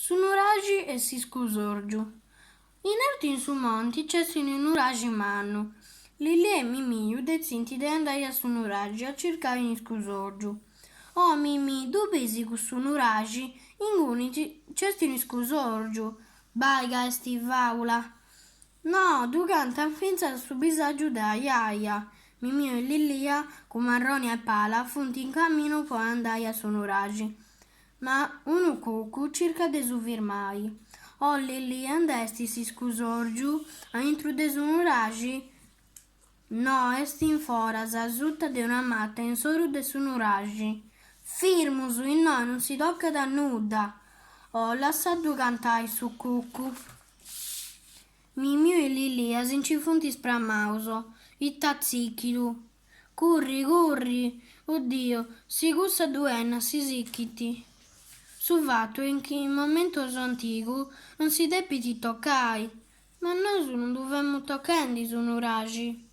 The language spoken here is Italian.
Sunuragi e si scusorgiu. Inerti in su monti c'essino in uragi mannu. Lili e Mimiu dezinti de andai a sunuragi a cercare in scusorgiu. Oh Mimi, du besi cu sunuragi, inguni c'estino in scusorgiu. Baiga esti vaula. No, du cantan finza su bisaggiu da iaia. Mimio e Lilia, con Marroni e Pala, funti in cammino poi andai a sunuragi. Ma unu cucu cerca de suvir mai. Oh Lilia, andesti si scusorgiu a intru de sunuragi? No, esti in foras, a zutta de una matta in soru de sunuragi. Firmusu, in noi non si tocca da nuda. Oh, lassaddu cantai su cucu. Mimiu e Lilia si funti spramauso, itta zicchidu. Curri, curri, oddio, si gussa duenna, si sicchiti. Su fatto in che in momento antico non si debiti toccai, ma noi non dovemmo toccare su nuragi.